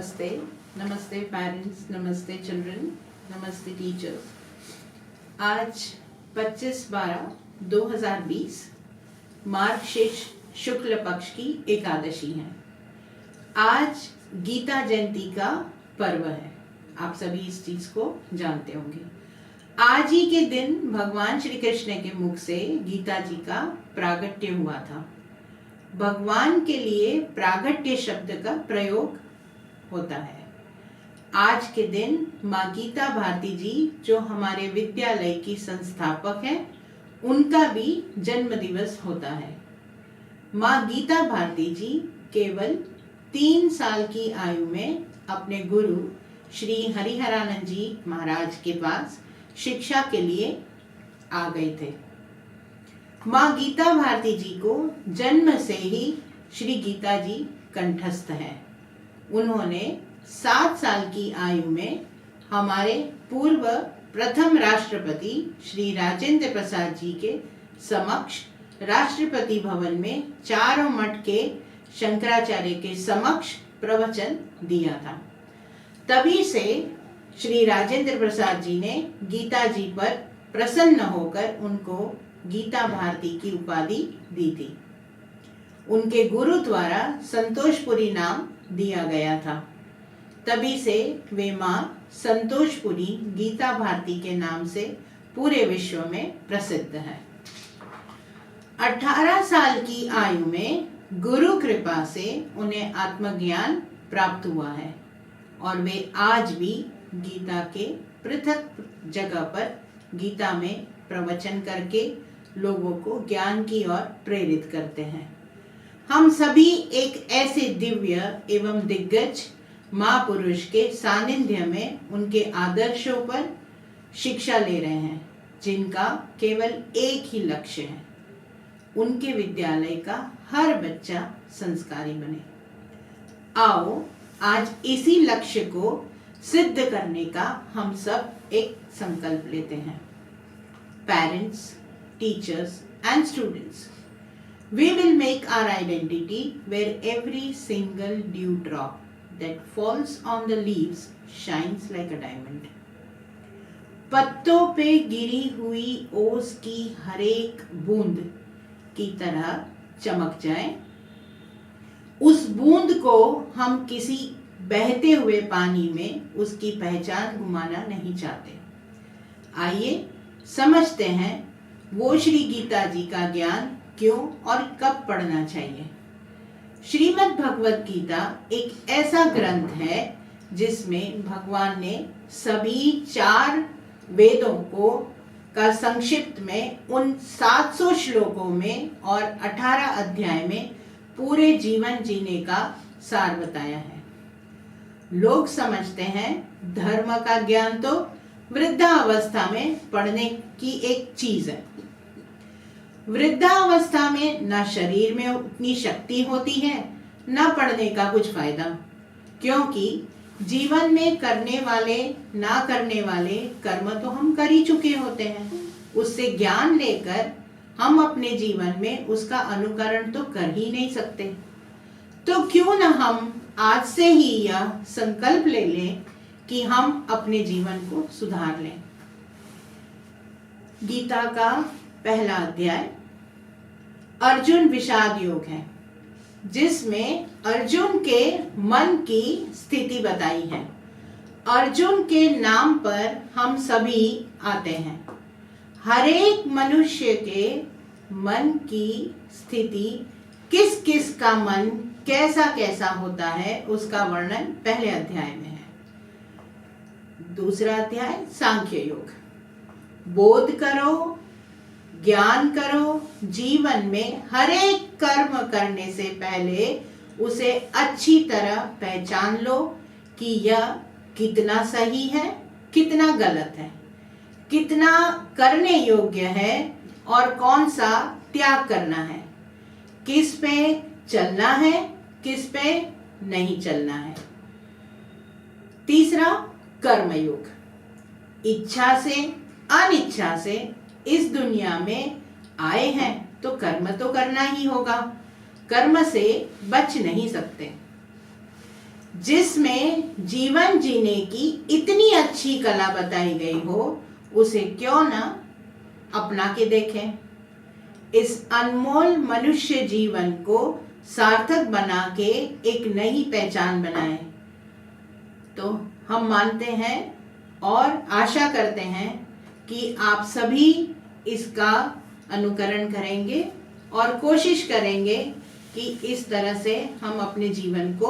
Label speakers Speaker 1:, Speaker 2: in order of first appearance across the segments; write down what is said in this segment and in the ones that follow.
Speaker 1: नमस्ते, नमस्ते पेरेंट्स, नमस्ते चिल्ड्रन, नमस्ते टीचर्स। आज 25/12/2020 मार्गशीर्ष शुक्ल पक्ष की एकादशी है। आज गीता जयंती का पर्व है। आप सभी इस चीज को जानते होंगे। आज ही के दिन भगवान श्री कृष्ण के मुख से गीता जी का प्रागट्य हुआ था। भगवान के लिए प्रागट्य शब्द का प्रयोग होता है। आज के दिन माँ गीता भारती जी, जो हमारे विद्यालय की संस्थापक हैं, उनका भी जन्म दिवस होता है। माँ गीता भारती जी केवल 3 साल की आयु में अपने गुरु श्री हरिहरानंद जी महाराज के पास शिक्षा के लिए आ गए थे। माँ गीता भारती जी को जन्म से ही श्री गीता जी कंठस्थ है। उन्होंने 7 साल की आयु में हमारे पूर्व प्रथम राष्ट्रपति श्री राजेंद्र प्रसाद जी के समक्ष राष्ट्रपति भवन में चारों मठ के शंकराचार्य के समक्ष प्रवचन दिया था। तभी से श्री राजेंद्र प्रसाद जी ने गीता जी पर प्रसन्न होकर उनको गीता भारती की उपाधि दी थी। उनके गुरु द्वारा संतोषपुरी नाम दिया गया था। तभी से वे माँ संतोषपुरी गीता भारती के नाम से पूरे विश्व में प्रसिद्ध है। 18 साल की आयु में गुरु कृपा से उन्हें आत्मज्ञान प्राप्त हुआ है और वे आज भी गीता के पृथक जगह पर गीता में प्रवचन करके लोगों को ज्ञान की ओर प्रेरित करते हैं। हम सभी एक ऐसे दिव्य एवं दिग्गज महापुरुष के सानिध्य में उनके आदर्शों पर शिक्षा ले रहे हैं, जिनका केवल एक ही लक्ष्य है, उनके विद्यालय का हर बच्चा संस्कारी बने। आओ आज इसी लक्ष्य को सिद्ध करने का हम सब एक संकल्प लेते हैं। Parents, teachers and students, we will make our identity where every single dew drop that falls on the leaves shines like a diamond. पत्तों पे गिरी हुई ओस की हरेक बूंद की तरह चमक जाए। उस बूंद को हम किसी बहते हुए पानी में उसकी पहचान गुमाना नहीं चाहते। आइए समझते हैं वो श्री गीता जी का ज्ञान क्यों और कब पढ़ना चाहिए। श्रीमद् भगवत गीता एक ऐसा ग्रंथ है जिसमें भगवान ने सभी 4 वेदों को का संक्षिप्त में उन 700 श्लोकों में और 18 अध्याय में पूरे जीवन जीने का सार बताया है। लोग समझते हैं धर्म का ज्ञान तो वृद्धावस्था में पढ़ने की एक चीज है। वृद्धावस्था में न शरीर में उतनी शक्ति होती है, न पढ़ने का कुछ फायदा, क्योंकि जीवन में करने वाले ना करने वाले कर्म तो हम कर ही चुके होते हैं। उससे ज्ञान लेकर हम अपने जीवन में उसका अनुकरण तो कर ही नहीं सकते। तो क्यों न हम आज से ही यह संकल्प ले लें कि हम अपने जीवन को सुधार लें। गीता का पहला अध्याय अर्जुन विषाद योग है, जिसमें अर्जुन के मन की स्थिति बताई है। अर्जुन के नाम पर हम सभी आते हैं। हर एक मनुष्य के मन की स्थिति, किस किस का मन कैसा कैसा होता है, उसका वर्णन पहले अध्याय में है। दूसरा अध्याय सांख्य योग। बोध करो, ज्ञान करो, जीवन में हर एक कर्म करने से पहले उसे अच्छी तरह पहचान लो कि यह कितना सही है, कितना गलत है, कितना करने योग्य है और कौन सा त्याग करना है, किस पे चलना है, किस पे नहीं चलना है। तीसरा कर्मयोग। इच्छा से अनिच्छा से इस दुनिया में आए हैं तो कर्म तो करना ही होगा, कर्म से बच नहीं सकते। जिसमें जीवन जीने की इतनी अच्छी कला बताई गई हो, उसे क्यों ना अपना के देखें। इस अनमोल मनुष्य जीवन को सार्थक बना के एक नई पहचान बनाएं। तो हम मानते हैं और आशा करते हैं कि आप सभी इसका अनुकरण करेंगे और कोशिश करेंगे कि इस तरह से हम अपने जीवन को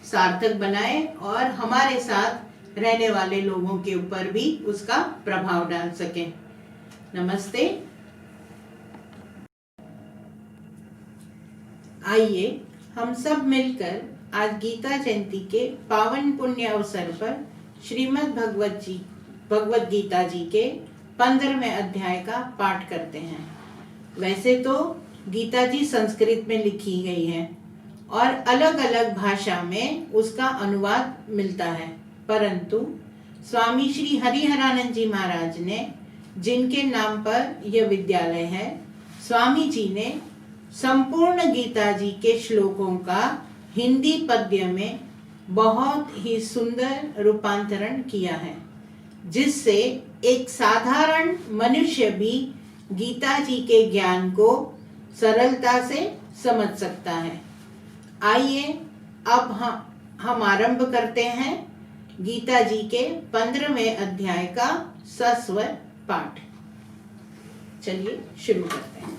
Speaker 1: सार्थक बनाएं और हमारे साथ रहने वाले लोगों के ऊपर भी उसका प्रभाव डाल सकें। नमस्ते। आइए हम सब मिलकर आज गीता जयंती के पावन पुण्य अवसर पर श्रीमद् भगवत गीता जी के 15वें अध्याय का पाठ करते हैं। वैसे तो गीता जी संस्कृत में लिखी गई है और अलग अलग भाषा में उसका अनुवाद मिलता है, परंतु स्वामी श्री हरिहरानंद जी महाराज ने, जिनके नाम पर यह विद्यालय है, स्वामी जी ने संपूर्ण गीता जी के श्लोकों का हिंदी पद्य में बहुत ही सुंदर रूपांतरण किया है, जिससे एक साधारण मनुष्य भी गीता जी के ज्ञान को सरलता से समझ सकता है। आइए अब हम आरंभ करते हैं गीता जी के 15वें अध्याय का सस्वर पाठ। चलिए शुरू करते हैं।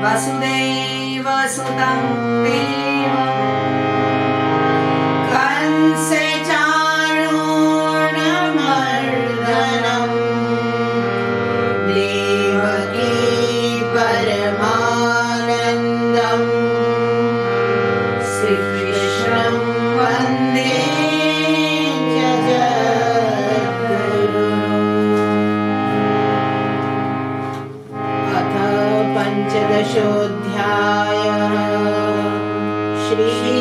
Speaker 2: वसुदेव सुतं देवं कंसचाणूरमर्दनं देवकी परमानन्दं श्रीकृष्णं वन्दे पंचदशोऽध्यायः। श्री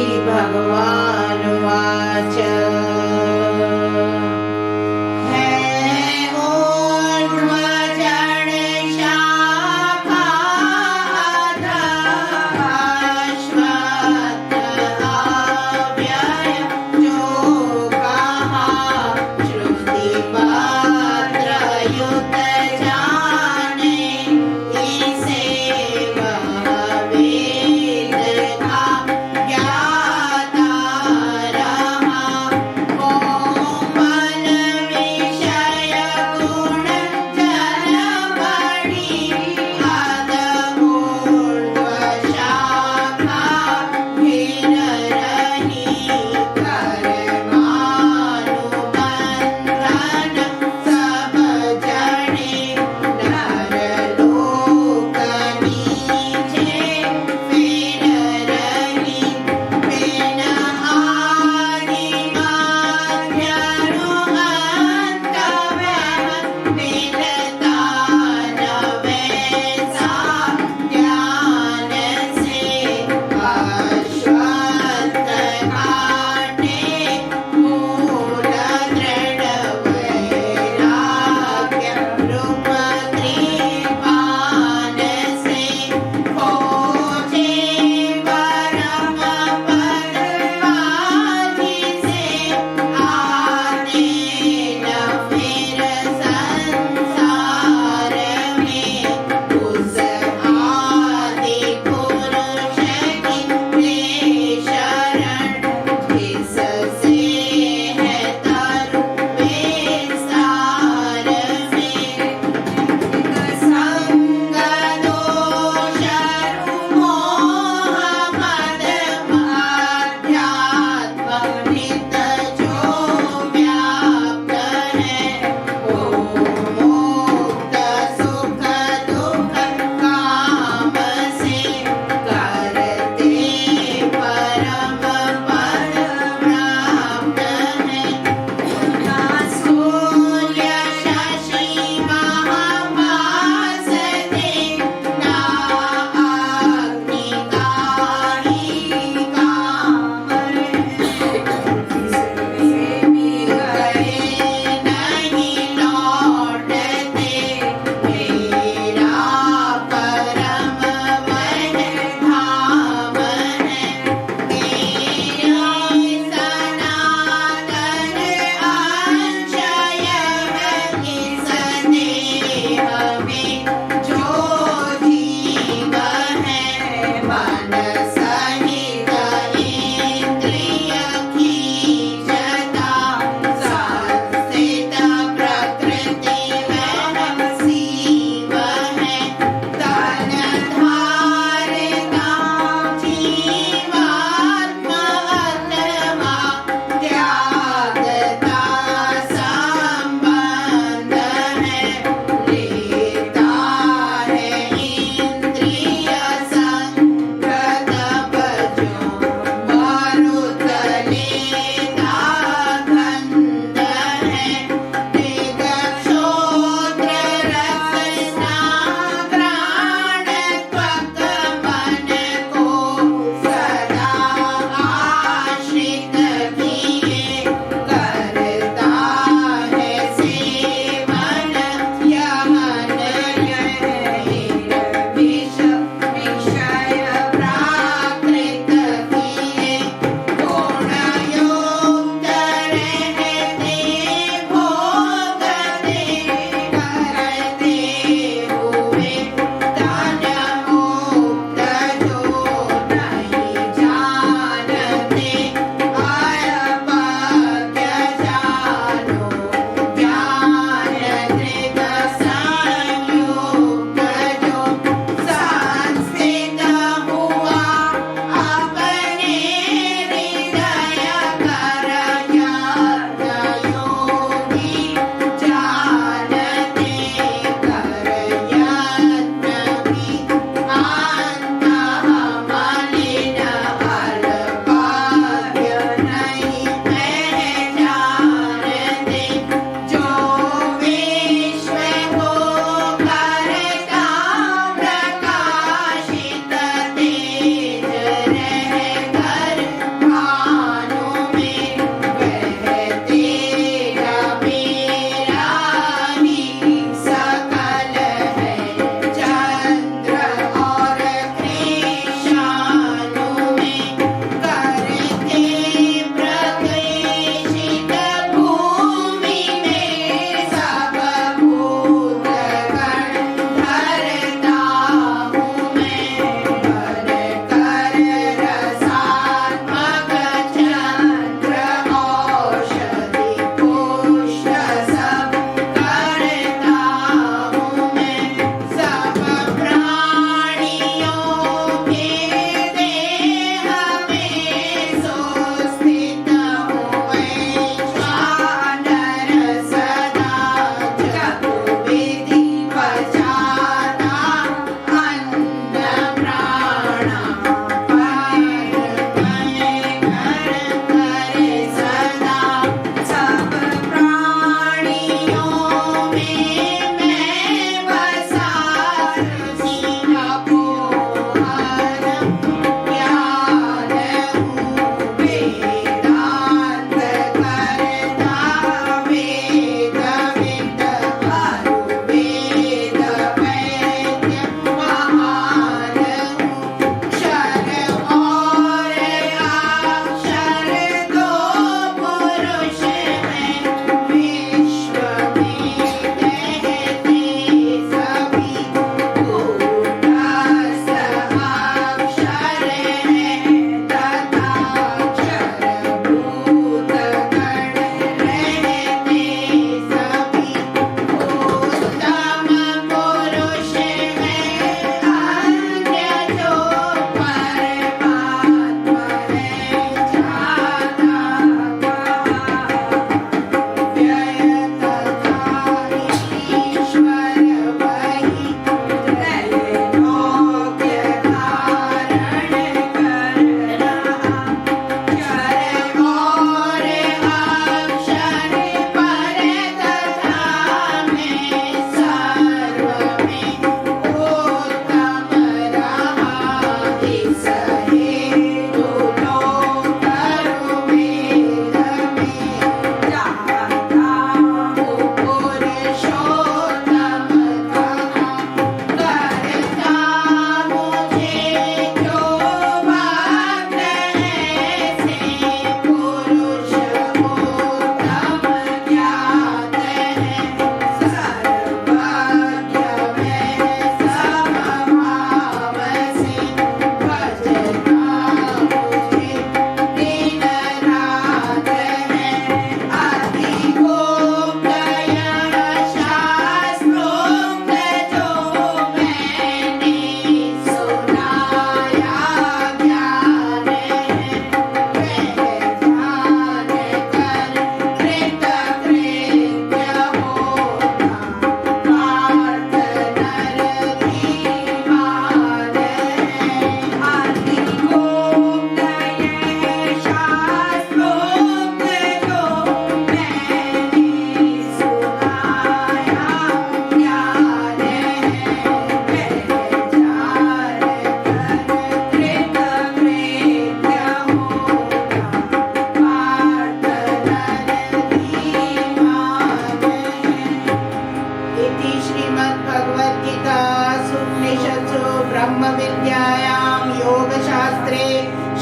Speaker 1: श्रीमद्भगवद्गीतासूपनिषत्सु ब्रह्मविद्यायां योगशास्त्रे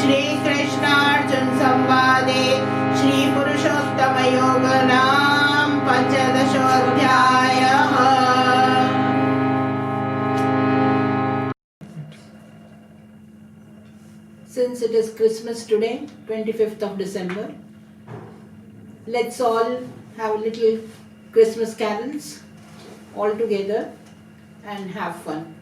Speaker 1: श्रीकृष्णार्जुनसंवादे श्रीपुरुषोत्तमयोगनां पञ्चदशोऽध्यायः। Since it is Christmas today, 25th of December, let's all have a little Christmas carols all together and have fun.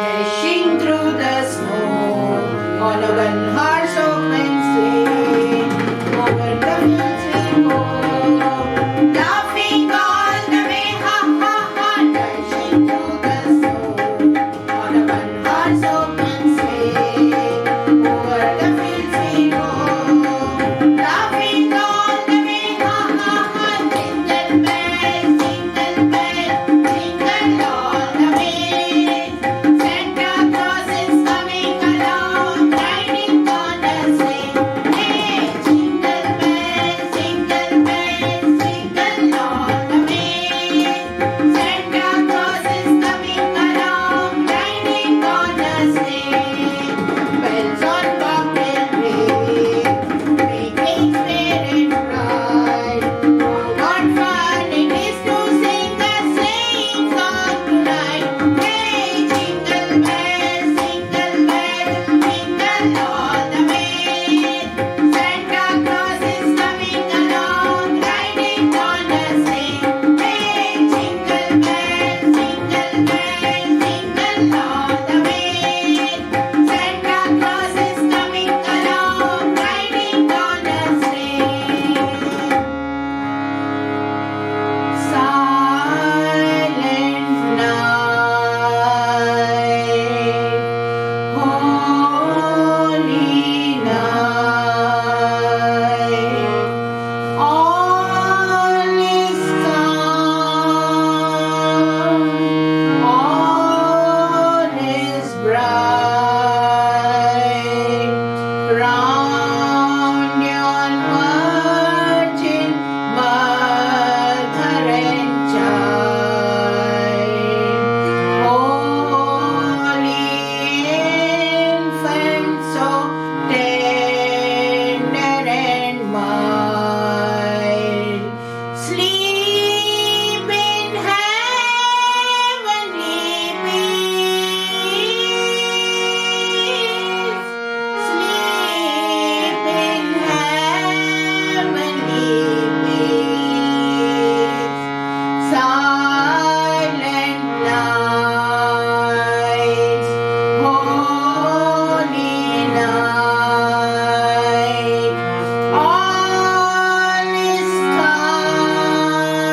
Speaker 1: Dashing through the snow on a one-horse open sleigh, over the fields we go, laughing all the way, ha ha ha. Dashing through the snow on a one-horse open sleigh, over the fields we go, laughing all the way, ha ha ha. Jingle bells, jingle all the way. Santa Claus is coming along, riding on a sleigh. Hey, jingle bells, jingle all the way. Santa Claus is coming along, riding on a sleigh. Bells on bobtail ring, making spirit bright. Oh, what fun it is to sing a sleighing song tonight. Hey, jingle bells, jingle all the way. Santa Claus is coming along, riding on a sleigh. Hey, jingle bells, jingle all the way. Santa Claus is coming along, riding on a sleigh. Silent night, holy night, all is calm, all is bright, round yon virgin mother and child, holy infant, so tender and mild, sleep in heavenly peace, sleep in heavenly peace. Silent nights, holy night, all is calm,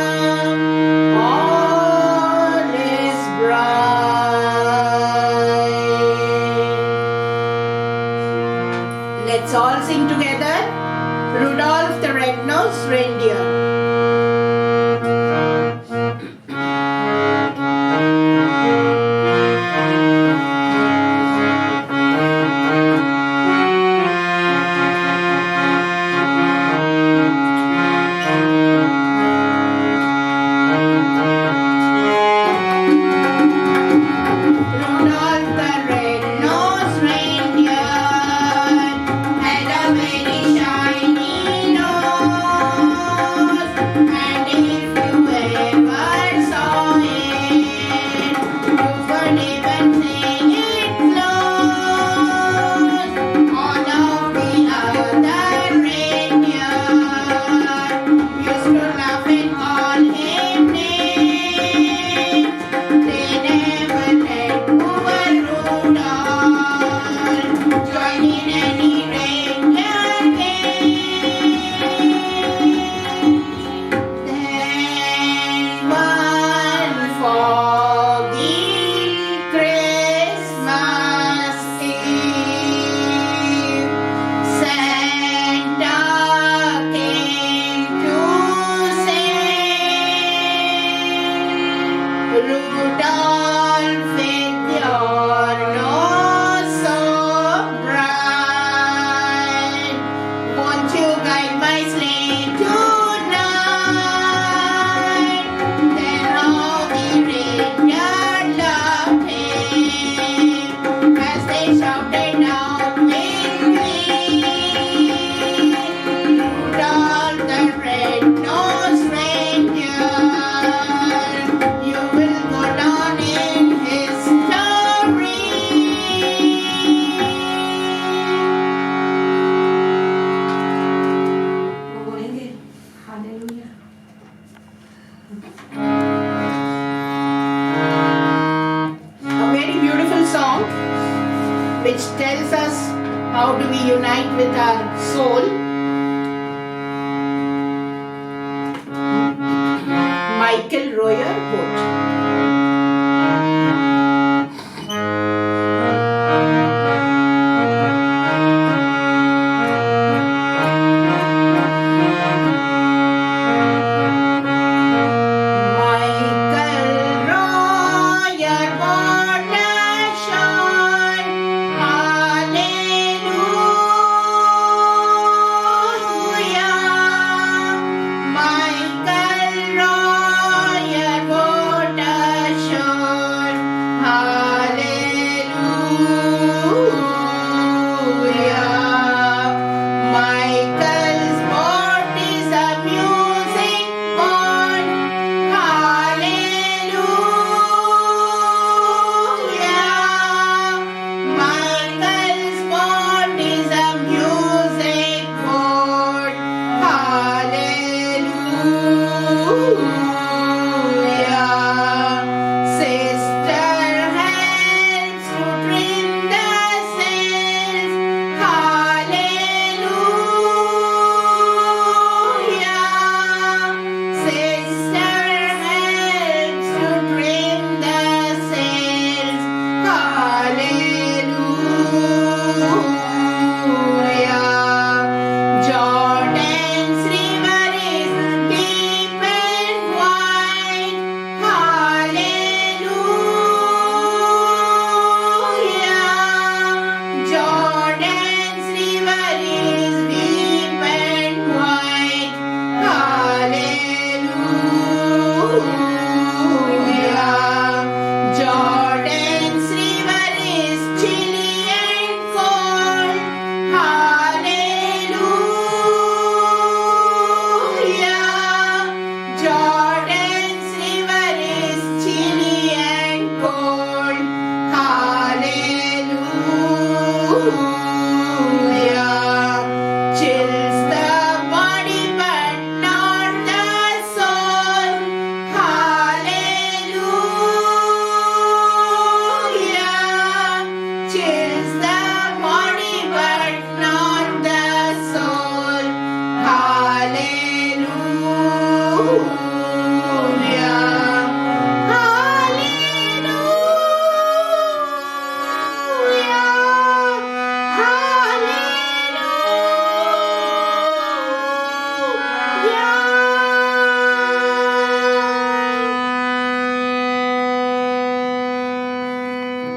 Speaker 1: A very beautiful song which tells us how do we unite with our soul. Michael Royer Wood.